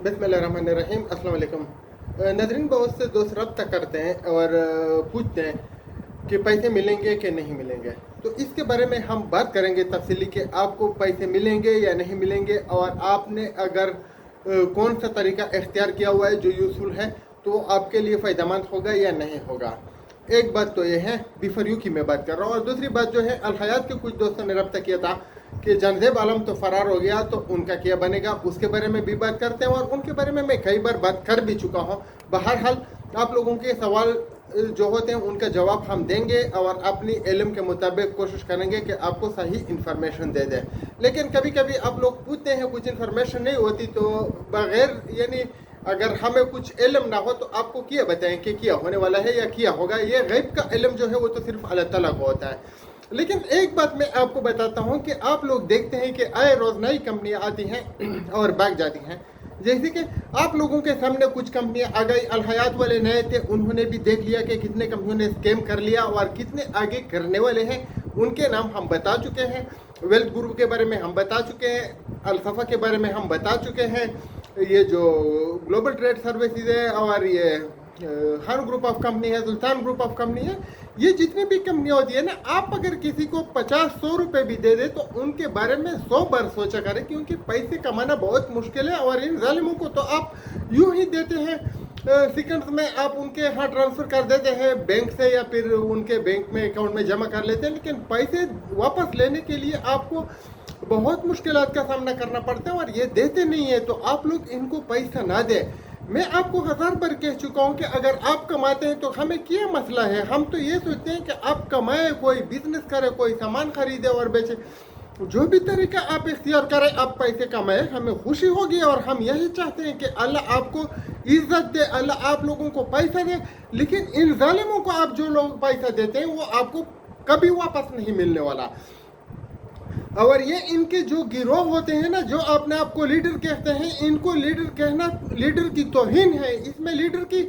बिस्मिल्लाहिर्रहमानिर्रहीम। अस्सलाम वालेकुम। नाज़रीन, बहुत से दोस्त रब्ता करते हैं और पूछते हैं कि पैसे मिलेंगे कि नहीं मिलेंगे। तो इसके बारे में हम बात करेंगे तफसीली कि आपको पैसे मिलेंगे या नहीं मिलेंगे, और आपने अगर कौन सा तरीका इख्तियार किया हुआ है जो यूज़फुल है तो आपके लिए फ़ायदेमंद होगा या नहीं होगा। एक बात तो ये है, B4U की मैं बात कर रहा हूँ, और दूसरी बात जो है, अल हयात के कुछ दोस्तों ने रब्ता किया था कि जनज़ेब आलम तो फ़रार हो गया तो उनका क्या बनेगा, उसके बारे में भी बात करते हैं, और उनके बारे में मैं कई बार बात कर भी चुका हूँ। बहरहाल आप लोगों के सवाल जो होते हैं उनका जवाब हम देंगे और अपनी इल्म के मुताबिक कोशिश करेंगे कि आपको सही इन्फॉर्मेशन दे दें। लेकिन कभी कभी आप लोग पूछते हैं, कुछ इन्फॉर्मेशन नहीं होती, तो बग़ैर यानी अगर हमें कुछ इल्म ना हो तो आपको क्या बताएं कि क्या होने वाला है या क्या होगा। ये गैब का इल्म जो है वो तो सिर्फ अल्लाह ताला को होता है। लेकिन एक बात मैं आपको बताता हूँ कि आप लोग देखते हैं कि आए रोज़ नई कंपनियाँ आती हैं और भाग जाती हैं। जैसे कि आप लोगों के सामने कुछ कंपनियां आ गई, अल हयात वाले नए थे, उन्होंने भी देख लिया कि कितने कंपनियों ने स्कैम कर लिया और कितने आगे करने वाले हैं। उनके नाम हम बता चुके हैं। वेल्थ ग्रुप के बारे में हम बता चुके हैं, अल-सफ़ा के बारे में हम बता चुके हैं, ये जो ग्लोबल ट्रेड सर्विसेज है, और ये हर ग्रुप ऑफ कंपनी है, सुल्तान ग्रुप ऑफ कंपनी है। ये जितनी भी कंपनियां होती है ना, आप अगर किसी को 50-100 रुपए भी दे दे तो उनके बारे में 100 बार सोचा करें, क्योंकि पैसे कमाना बहुत मुश्किल है। और इन जालिमों को तो आप यूं ही देते हैं, सेकंड्स में आप उनके यहाँ ट्रांसफ़र कर देते हैं बैंक से, या फिर उनके बैंक में अकाउंट में जमा कर लेते हैं। लेकिन पैसे वापस लेने के लिए आपको बहुत मुश्किलात का सामना करना पड़ता है, और ये देते नहीं है। तो आप लोग इनको पैसा ना दें। मैं आपको 1000 बार कह चुका हूँ कि अगर आप कमाते हैं तो हमें क्या मसला है। हम तो ये सोचते हैं कि आप कमाए, कोई बिजनेस करे, कोई सामान खरीदे और बेचे, जो भी तरीका आप इख्तियार करें, आप पैसे कमाए, हमें खुशी होगी। और हम यही चाहते हैं कि अल्लाह आपको इज्जत दे, अल्लाह आप लोगों को पैसा दे। लेकिन इन जालिमों को आप जो लोग पैसा देते हैं वो आपको कभी वापस नहीं मिलने वाला। और ये इनके जो गिरोह होते हैं ना, जो अपने आप को लीडर कहते हैं, इनको लीडर कहना लीडर की तौहीन है। इसमें लीडर की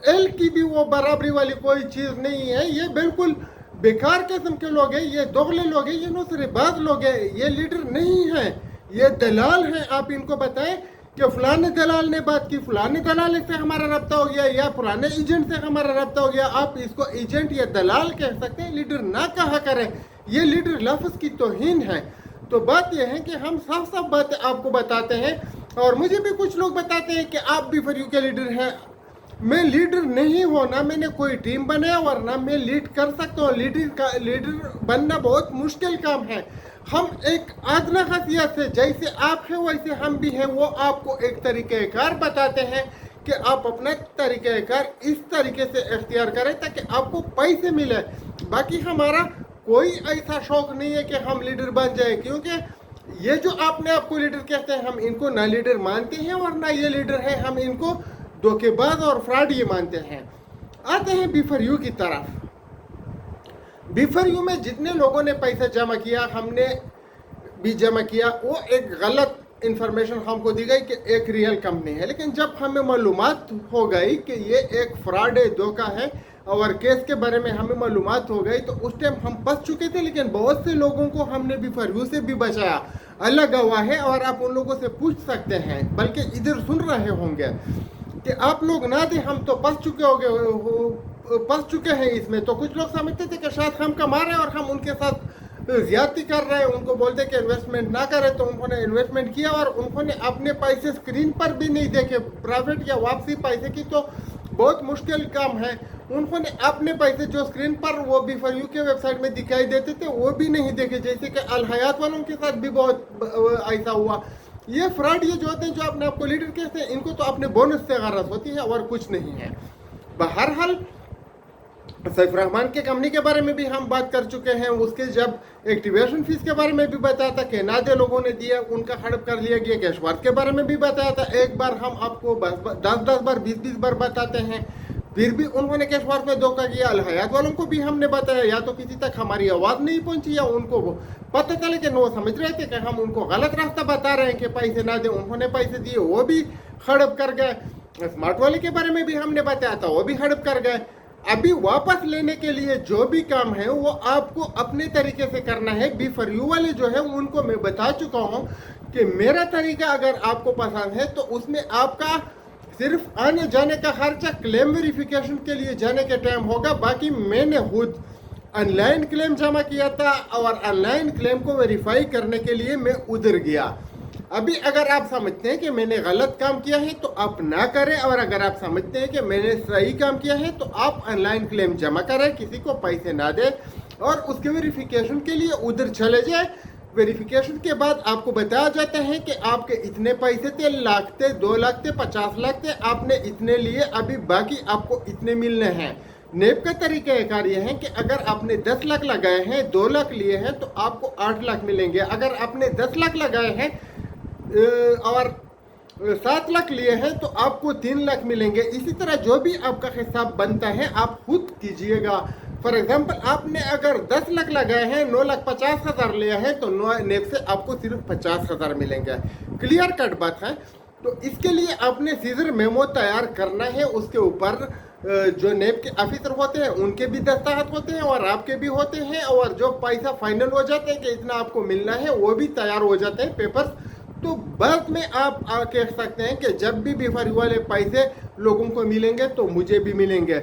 एल की भी वो बराबरी वाली कोई चीज़ नहीं है। ये बिल्कुल बेकार किस्म के लोग हैं, ये दोगले लोग हैं, ये नौसरेबाज लोग हैं। ये लीडर नहीं है, ये दलाल हैं। आप इनको बताएं कि फलाने दलाल ने बात की, फलाने दलाल से हमारा रब्ता हो गया, या पुराने एजेंट से हमारा रब्ता हो गया। आप इसको एजेंट या दलाल कह सकते हैं, लीडर ना कहा करें। ये लीडर लफ्ज़ की तौहीन है। तो बात यह है कि हम साफ साफ बातें आपको बताते हैं, और मुझे भी कुछ लोग बताते हैं कि आप B4U के लीडर हैं। मैं लीडर नहीं हूँ, ना मैंने कोई टीम बनाया और ना मैं लीड कर सकता हूँ। लीडर बनना बहुत मुश्किल काम है। हम एक आदना खसियत से, जैसे आप हैं वैसे हम भी हैं, वो आपको एक तरीक़ेकार बताते हैं कि आप अपना तरीक़ेकार इस तरीके से इख्तियार करें ताकि आपको पैसे मिले। बाकी हमारा कोई ऐसा शौक नहीं है कि हम लीडर बन जाए, क्योंकि ये जो आपने आपको लीडर कहते हैं, हम इनको ना लीडर मानते हैं और ना ये लीडर है। हम इनको धोखेबाज और फ्रॉड ये मानते हैं। आते हैं B4U की तरफ। B4U में जितने लोगों ने पैसा जमा किया, हमने भी जमा किया, वो एक गलत इंफॉर्मेशन हमको दी गई कि एक रियल कंपनी है। लेकिन जब हमें मालूमात हो गई कि ये एक फ्रॉड है, धोखा है, और केस के बारे में हमें मालूमात हो गई, तो उस टाइम हम फंस चुके थे। लेकिन बहुत से लोगों को हमने B4U से भी बचाया, अल्लाह गवाह है। और आप उन लोगों से पूछ सकते हैं, बल्कि इधर सुन रहे होंगे कि आप लोग ना दें, हम तो फंस चुके हैं इसमें। तो कुछ लोग समझते थे कि शायद हम कमा रहे हैं और हम उनके साथ ज्यादती कर रहे हैं, उनको बोलते कि इन्वेस्टमेंट ना करें, तो उन्होंने इन्वेस्टमेंट किया और उन्होंने अपने पैसे स्क्रीन पर भी नहीं देखे। प्रॉफिट या वापसी पैसे की तो बहुत मुश्किल काम है। उन्होंने अपने पैसे जो स्क्रीन पर वो B4U के वेबसाइट में दिखाई देते थे वो भी नहीं देखे, जैसे कि अल हयात वालों के साथ भी बहुत ऐसा हुआ। ये फ्रॉड ये जो होते हैं, जो अपने आपको लीडर कहते हैं, इनको तो अपने बोनस से गरज होती है और कुछ नहीं है। बहरहाल सैफ रहमान के कंपनी के बारे में भी हम बात कर चुके हैं। उसके जब एक्टिवेशन फीस के बारे में भी बताया था कि नादे लोगों ने दिया, उनका हड़प कर लिया गया। कैशवर्थ के बारे में भी बताया था। एक बार हम आपको 10-10 बार 20-20 बार बताते हैं, फिर भी उन्होंने कैशवर्थ में धोखा किया। अल हयात वालों को भी हमने बताया, या तो किसी तक हमारी आवाज़ नहीं पहुंची, या उनको पता चले कि वो समझ रहे थे कि हम उनको गलत रास्ता बता रहे हैं कि पैसे ना दें। उन्होंने पैसे दिए, वो भी हड़प कर गए। स्मार्ट वाले के बारे में भी हमने बताया था, वो भी हड़प कर गए। अभी वापस लेने के लिए जो भी काम है वो आपको अपने तरीके से करना है। B4U वाले जो है उनको मैं बता चुका हूँ کہ میرا طریقہ اگر آپ کو پسند ہے تو اس میں آپ کا صرف آنے جانے کا خرچہ کلیم ویریفیکیشن کے لیے جانے کے ٹائم ہوگا. باقی میں نے خود آن لائن کلیم جمع کیا تھا اور آن لائن کلیم کو ویریفائی کرنے کے لیے میں ادھر گیا. ابھی اگر آپ سمجھتے ہیں کہ میں نے غلط کام کیا ہے تو آپ نہ کریں, اور اگر آپ سمجھتے ہیں کہ میں نے صحیح کام کیا ہے تو آپ آن لائن کلیم جمع کریں, کسی کو پیسے نہ دیں اور اس کے ویریفیکیشن کے لیے ادھر چلے جائیں. ویریفیکیشن کے بعد آپ کو بتایا جاتا ہے کہ آپ کے اتنے پیسے تھے, لاکھ تھے, 2 لاکھ تھے, 50 لاکھ تھے, آپ نے اتنے لیے, ابھی باقی آپ کو اتنے ملنے ہیں. نیب کا طریقہ کار یہ ہے کہ اگر آپ نے 10 لاکھ لگائے ہیں, 2 لاکھ لیے ہیں تو آپ کو 8 لاکھ ملیں گے. اگر آپ نے 10 لاکھ لگائے ہیں اور 7 لاکھ لیے ہیں تو آپ کو 3 لاکھ ملیں گے. اسی طرح جو بھی آپ کا حساب بنتا ہے آپ خود کیجئے گا. فار ایگزامپل آپ نے اگر 10 لاکھ لگائے ہیں, 9,50,000 لیا ہے تو نیب سے آپ کو صرف 50,000 ملیں گے. کلیئر کٹ بات ہے. تو اس کے لیے آپ نے سیزر میمو تیار کرنا ہے. اس کے اوپر جو نیب کے آفیسر ہوتے ہیں ان کے بھی دستخط ہوتے ہیں اور آپ کے بھی ہوتے ہیں, اور جو پیسہ فائنل ہو جاتے ہیں کہ اتنا آپ کو ملنا ہے وہ بھی تیار ہو جاتے ہیں پیپرز. تو بعد میں آپ کہہ سکتے ہیں کہ جب بھی بیفاری والے پیسے لوگوں کو ملیں گے تو مجھے بھی ملیں گے.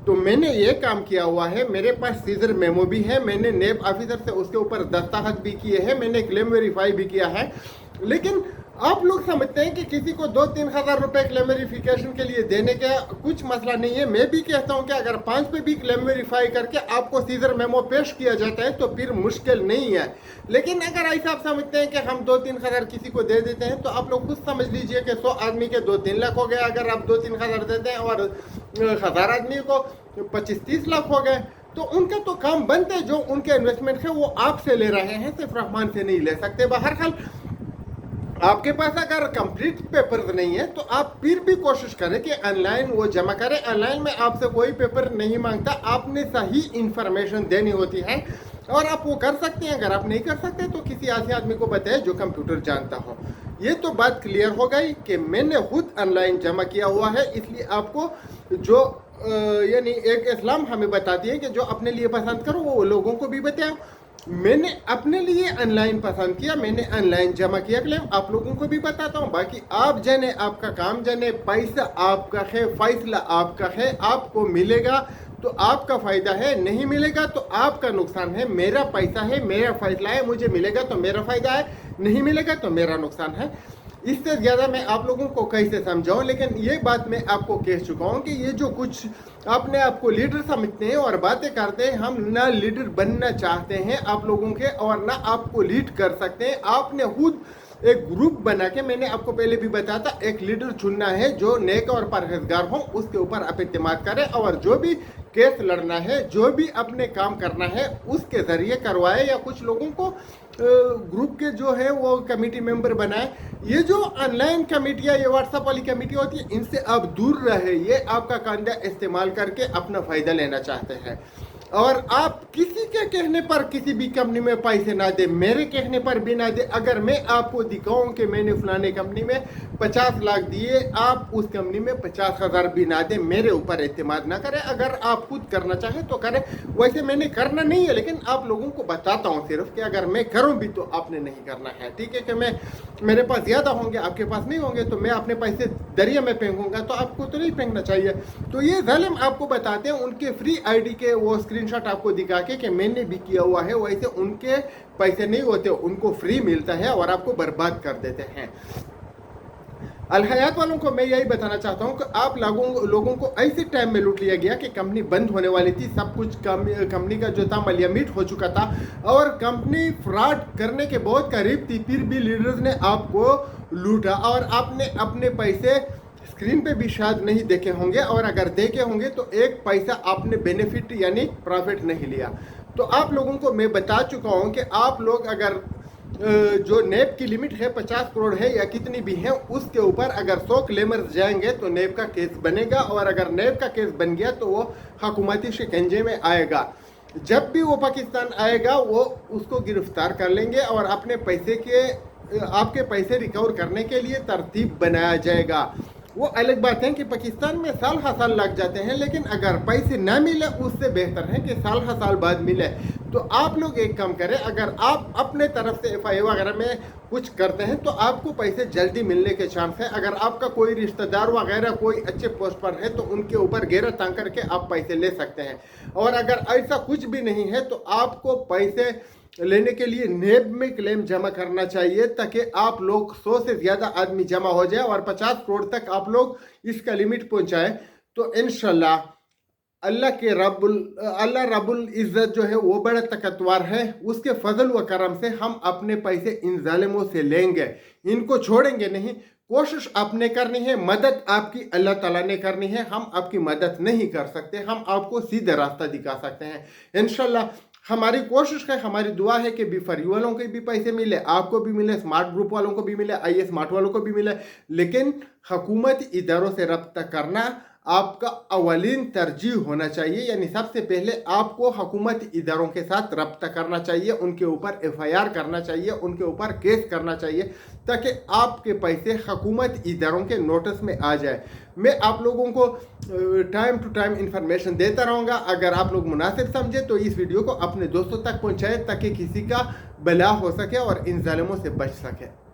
تو میں نے یہ کام کیا ہوا ہے, میرے پاس سیزر میمو بھی ہے, میں نے نیب آفیسر سے اس کے اوپر دستخط بھی کیے ہیں, میں نے کلیم ویریفائی بھی کیا ہے. لیکن آپ لوگ سمجھتے ہیں کہ کسی کو 2-3 ہزار روپے کلیم ویریفیکیشن کے لیے دینے کا کچھ مسئلہ نہیں ہے. میں بھی کہتا ہوں کہ اگر 5 پہ بھی کلیم ویریفائی کر کے آپ کو سیزر میمو پیش کیا جاتا ہے تو پھر مشکل نہیں ہے. لیکن اگر ایسا آپ سمجھتے ہیں کہ ہم 2-3 ہزار کسی کو دے دیتے ہیں تو آپ لوگ خود سمجھ لیجئے کہ 100 آدمی کے 2-3 لاکھ ہو گئے. اگر آپ 2-3 ہزار دیتے ہیں اور 1000 آدمی کو 25-30 لاکھ ہو گئے تو ان کا تو کام بنتا ہے. جو ان کے انویسٹمنٹ ہے وہ آپ سے لے رہے ہیں, صرف رحمان سے نہیں لے سکتے. بہرحال آپ کے پاس اگر کمپلیٹ پیپرز نہیں ہے تو آپ پھر بھی کوشش کریں کہ آن لائن وہ جمع کریں. آن لائن میں آپ سے کوئی پیپر نہیں مانگتا, آپ نے صحیح انفارمیشن دینی ہوتی ہے اور آپ وہ کر سکتے ہیں. اگر آپ نہیں کر سکتے تو کسی ایسے آدمی کو بتائیں جو کمپیوٹر جانتا ہو. یہ تو بات کلیئر ہو گئی کہ میں نے خود آن لائن جمع کیا ہوا ہے. اس لیے آپ کو جو یعنی ایک اسلام ہمیں بتاتی ہے کہ جو اپنے لیے پسند کرو وہ لوگوں کو بھی بتاؤ. میں نے اپنے لیے آن لائن پسند کیا, میں نے آن لائن جمع کیا کلیم, آپ لوگوں کو بھی بتاتا ہوں. باقی آپ جانے, آپ کا کام جانے, پیسہ آپ کا ہے, فیصلہ آپ کا ہے. آپ کو ملے گا تو آپ کا فائدہ ہے, نہیں ملے گا تو آپ کا نقصان ہے. میرا پیسہ ہے, میرا فیصلہ ہے, مجھے ملے گا تو میرا فائدہ ہے, نہیں ملے گا تو میرا نقصان ہے. اس سے زیادہ میں آپ لوگوں کو کیسے سمجھاؤں. لیکن یہ بات میں آپ کو کہہ چکا ہوں کہ یہ جو کچھ آپ نے آپ کو لیڈر سمجھتے ہیں اور باتیں کرتے ہیں, ہم نہ لیڈر بننا چاہتے ہیں آپ لوگوں کے اور نہ آپ کو لیڈ کر سکتے ہیں. آپ نے خود ایک گروپ بنا کے, میں نے آپ کو پہلے بھی بتایا تھا, ایک لیڈر چننا ہے جو نیک اور پرہیزگار ہو, اس کے اوپر آپ اعتماد کریں اور جو بھی کیس لڑنا ہے, جو بھی اپنے کام کرنا ہے اس کے ذریعے کروائے, یا کچھ لوگوں کو گروپ کے جو ہے وہ کمیٹی ممبر بنائے. یہ جو آن لائن کمیٹیاں, یہ واٹس ایپ والی کمیٹی ہوتی ہے, ان سے آپ دور رہے. یہ آپ کا کاندھا استعمال کر کے اپنا فائدہ لینا چاہتے ہیں اور آپ کسی کے کہنے پر کسی بھی کمپنی میں پیسے نہ دیں, میرے کہنے پر بھی نہ دیں. اگر میں آپ کو دکھاؤں کہ میں نے فلانے کمپنی میں 50 لاکھ دیے, آپ اس کمپنی میں 50,000 بھی نہ دیں, میرے اوپر اعتماد نہ کریں. اگر آپ خود کرنا چاہیں تو کریں. ویسے میں نے کرنا نہیں ہے, لیکن آپ لوگوں کو بتاتا ہوں صرف کہ اگر میں کروں بھی تو آپ نے نہیں کرنا ہے. ٹھیک ہے, کہ میرے پاس زیادہ ہوں گے, آپ کے پاس نہیں ہوں گے, تو میں اپنے پیسے دریا میں پھینکوں گا, تو آپ کو تو نہیں پھینکنا چاہیے. تو یہ ظالم آپ کو بتاتے ہیں, ان کے فری آئی ڈی کے وہ اسکرین شاٹ آپ کو دکھا کے کہ میں نے بھی کیا ہوا ہے. ویسے ان کے پیسے نہیں ہوتے, ان کو فری ملتا ہے اور آپ کو برباد کر دیتے ہیں. الحیات والوں کو میں یہی بتانا چاہتا ہوں کہ آپ لوگوں کو ایسے ٹائم میں لوٹ لیا گیا کہ کمپنی بند ہونے والی تھی, سب کچھ کمپنی کا جو تھا ملیا میٹ ہو چکا تھا اور کمپنی فراڈ کرنے کے بہت قریب تھی. پھر بھی لیڈرز نے آپ کو لوٹا اور آپ نے اپنے پیسے اسکرین پہ بھی شاید نہیں دیکھے ہوں گے, اور اگر دیکھے ہوں گے تو ایک پیسہ آپ نے بینیفٹ یعنی پروفٹ نہیں لیا. تو آپ لوگوں کو میں بتا چکا ہوں کہ آپ لوگ اگر جو نیب کی لمٹ ہے 50 کروڑ ہے یا کتنی بھی ہیں, اس کے اوپر اگر 100 کلیمرز جائیں گے تو نیب کا کیس بنے گا, اور اگر نیب کا کیس بن گیا تو وہ حکومتی شکنجے میں آئے گا. جب بھی وہ پاکستان آئے گا وہ اس کو گرفتار کر لیں گے اور اپنے پیسے کے آپ کے پیسے ریکور کرنے کے لیے ترتیب بنایا جائے گا. वो अलग बात है कि पाकिस्तान में साल हर साल लग जाते हैं, लेकिन अगर पैसे ना मिले उससे बेहतर है कि साल हर साल बाद मिले। तो आप लोग एक काम करें, अगर आप अपने तरफ से FIA वगैरह में कुछ करते हैं तो आपको पैसे जल्दी मिलने के चांस है। अगर आपका कोई रिश्तेदार वगैरह कोई अच्छे पोस्ट पर है तो उनके ऊपर घेरा टांग करके आप पैसे ले सकते हैं। और अगर ऐसा कुछ भी नहीं है तो आपको पैसे लेने के लिए नेब में क्लेम जमा करना चाहिए, ताकि आप लोग 100 से ज़्यादा आदमी जमा हो जाए और 50 करोड़ तक आप लोग इसका लिमिट पहुंचाए। तो इंशाल्लाह अल्लाह रब्बुल इज़्ज़त जो है वो बड़ा ताकतवर है, उसके फजल व करम से हम अपने पैसे इन जालिमों से लेंगे, इनको छोड़ेंगे नहीं। कोशिश आपने करनी है, मदद आपकी अल्लाह ताला ने करनी है, हम आपकी मदद नहीं कर सकते, हम आपको सीधा रास्ता दिखा सकते हैं। इंशाल्लाह हमारी कोशिश है, हमारी दुआ है कि B4U वालों के भी पैसे मिले, आपको भी मिले, स्मार्ट ग्रुप वालों को भी मिले, IAS स्मार्ट वालों को भी मिले। लेकिन हुकूमती इदारों से रब्ता करना आपका अवलीन तरजीह होना चाहिए, यानी सबसे पहले आपको हुकूमती इदारों के साथ रब्ता करना चाहिए, उनके ऊपर FIR करना चाहिए, उनके ऊपर केस करना चाहिए, ताकि आपके पैसे हुकूमती इदारों के नोटिस में आ जाए। मैं आप लोगों को टाइम टू टाइम इंफॉर्मेशन देता रहूँगा। अगर आप लोग मुनासिब समझे तो इस वीडियो को अपने दोस्तों तक पहुँचाएँ, ताकि किसी का भला हो सके और इन जालिमों से बच सके।